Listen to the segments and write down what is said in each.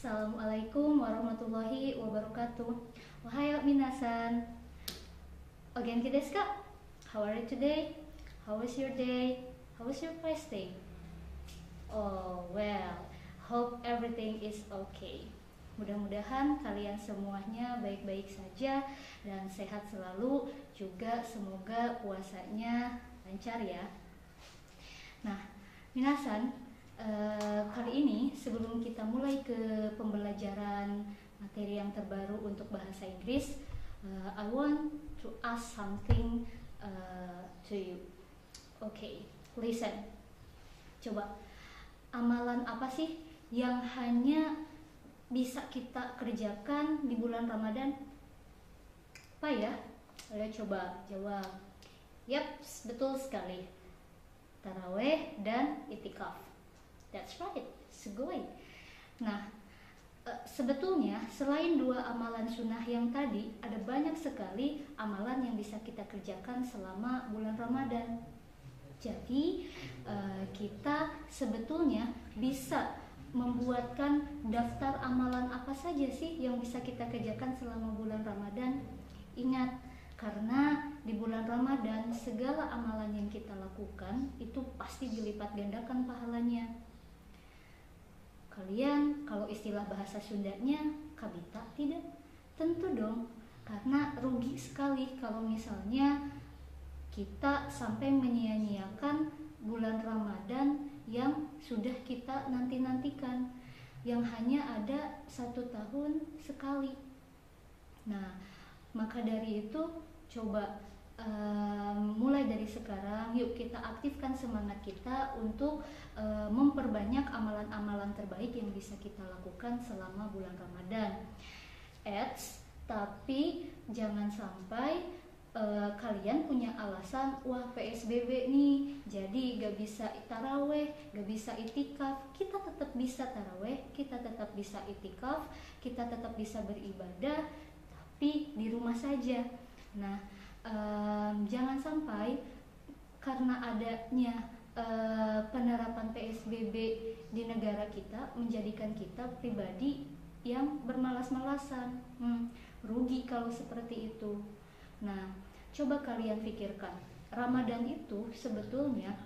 Assalamualaikum warahmatullahi wabarakatuh. Ohayo minasan. Ogenki desu ka? How are you today? How was your day? How was your first day? Oh well, hope everything is okay. Mudah-mudahan kalian semuanya baik-baik saja dan sehat selalu. Juga semoga puasanya lancar ya. Nah, minasan, kali ini sebelum kita mulai ke pembelajaran materi yang terbaru untuk bahasa Inggris, I want to ask something to you. Okay, listen. Coba, amalan apa sih yang hanya bisa kita kerjakan di bulan Ramadan? Apa ya? Ayo coba jawab. Yap, betul sekali. Taraweh dan itikaf. That's right, sugoi. Nah, sebetulnya selain dua amalan sunnah yang tadi, ada banyak sekali amalan yang bisa kita kerjakan selama bulan Ramadan. Jadi kita sebetulnya bisa membuatkan daftar amalan apa saja sih yang bisa kita kerjakan selama bulan Ramadan. Ingat, karena di bulan Ramadan segala amalan yang kita lakukan itu pasti dilipat gandakan pahalanya. Kalian kalau istilah bahasa Sundanya kabita tidak? Tentu dong, karena rugi sekali kalau misalnya kita sampai menyia-nyiakan bulan Ramadan yang sudah kita nanti-nantikan, yang hanya ada 1 tahun sekali. Nah, maka dari itu coba mulai dari sekarang yuk kita aktifkan semangat kita untuk memperbanyak amalan-amalan terbaik yang bisa kita lakukan selama bulan Ramadan. Tapi jangan sampai kalian punya alasan, wah PSBB nih jadi gak bisa taraweh, gak bisa itikaf. Kita tetap bisa taraweh, kita tetap bisa itikaf, kita tetap bisa beribadah, tapi di rumah saja. Nah, jangan sampai karena adanya penerapan PSBB di negara kita menjadikan kita pribadi yang bermalas-malasan. Rugi kalau seperti itu. Nah, coba kalian pikirkan, Ramadan itu sebetulnya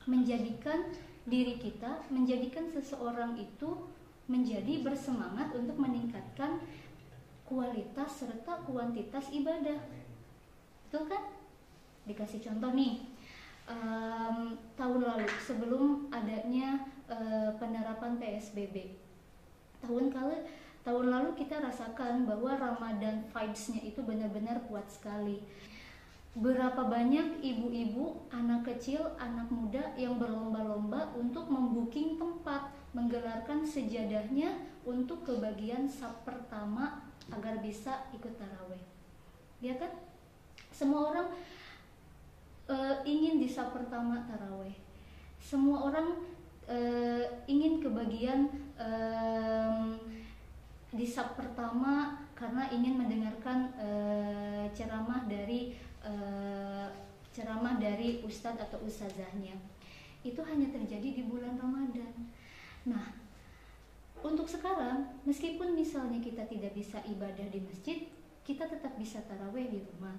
menjadikan diri kita, menjadikan seseorang itu menjadi bersemangat untuk meningkatkan kualitas serta kuantitas ibadah. Betul kan? Dikasih contoh nih, tahun lalu sebelum adanya penerapan PSBB, tahun lalu kita rasakan bahwa Ramadan vibes-nya itu benar-benar kuat sekali. Berapa banyak ibu-ibu, anak kecil, anak muda yang berlomba-lomba untuk membooking tempat, menggelarkan sejadahnya untuk kebagian saf pertama agar bisa ikut taraweh. Ya kan? Semua orang ingin di saf pertama taraweh. Semua orang ingin kebagian di saf pertama karena ingin mendengarkan ceramah dari ustadz atau ustazahnya. Itu hanya terjadi di bulan Ramadan. Nah, untuk sekarang, meskipun misalnya kita tidak bisa ibadah di masjid, kita tetap bisa taraweh di rumah.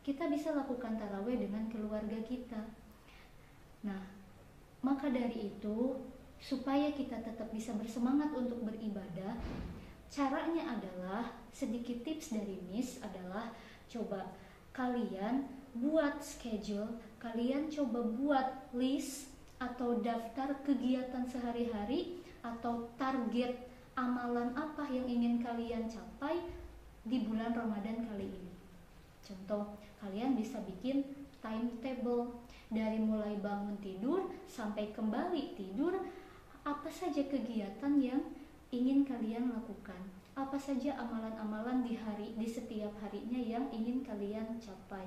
Kita bisa lakukan taraweh dengan keluarga kita. Nah, maka dari itu, supaya kita tetap bisa bersemangat untuk beribadah, caranya adalah, sedikit tips dari Miss adalah, coba kalian buat schedule, kalian coba buat list atau daftar kegiatan sehari-hari atau target amalan apa yang ingin kalian capai di bulan Ramadan kali ini. Contoh, kalian bisa bikin timetable dari mulai bangun tidur sampai kembali tidur, apa saja kegiatan yang ingin kalian lakukan, apa saja amalan-amalan di setiap harinya yang ingin kalian capai.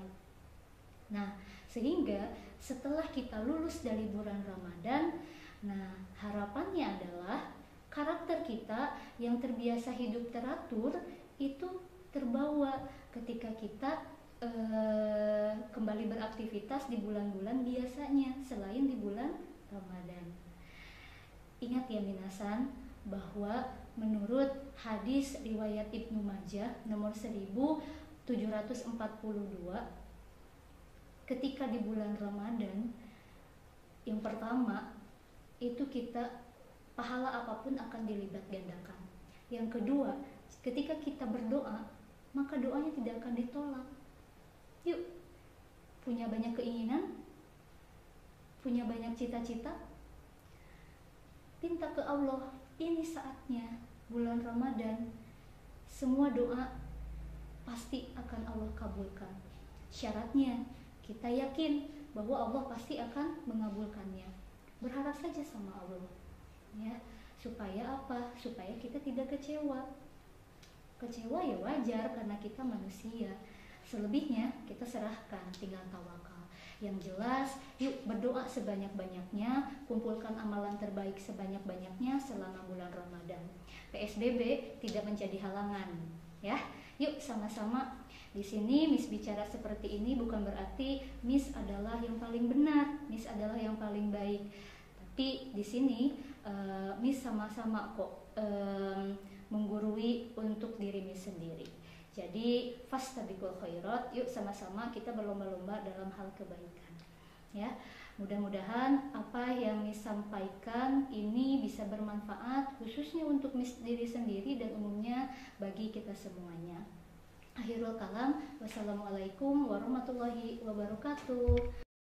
Nah, sehingga setelah kita lulus dari bulan Ramadan, nah harapannya adalah karakter kita yang terbiasa hidup teratur itu terbawa ketika kita kembali beraktivitas di bulan-bulan biasanya selain di bulan Ramadan. Ingat ya minasan, bahwa menurut hadis riwayat Ibnu Majah nomor 1742, ketika di bulan Ramadan, yang pertama itu kita pahala apapun akan dilipat gandakan. Yang kedua, ketika kita berdoa, maka doanya tidak akan ditolak. Yuk, punya banyak keinginan, punya banyak cita-cita, minta ke Allah. Ini saatnya, bulan Ramadan, semua doa pasti akan Allah kabulkan. Syaratnya kita yakin bahwa Allah pasti akan mengabulkannya. Berharap saja sama Allah, ya. Supaya apa? Supaya kita tidak kecewa. Kecewa ya wajar karena kita manusia. Selebihnya kita serahkan, tinggal tawakal. Yang jelas, yuk berdoa sebanyak-banyaknya, kumpulkan amalan terbaik sebanyak-banyaknya selama bulan Ramadan. PSBB tidak menjadi halangan, ya. Yuk sama-sama. Di sini Miss bicara seperti ini bukan berarti Miss adalah yang paling benar, Miss adalah yang paling baik. Tapi di sini Miss sama-sama kok menggurui untuk diri Miss sendiri. Jadi fastabiqul khairat, yuk sama-sama kita berlomba-lomba dalam hal kebaikan. Ya, mudah-mudahan apa yang Miss sampaikan ini bisa bermanfaat khususnya untuk Miss diri sendiri dan umumnya bagi kita semuanya. Akhirul kalam, wassalamualaikum warahmatullahi wabarakatuh.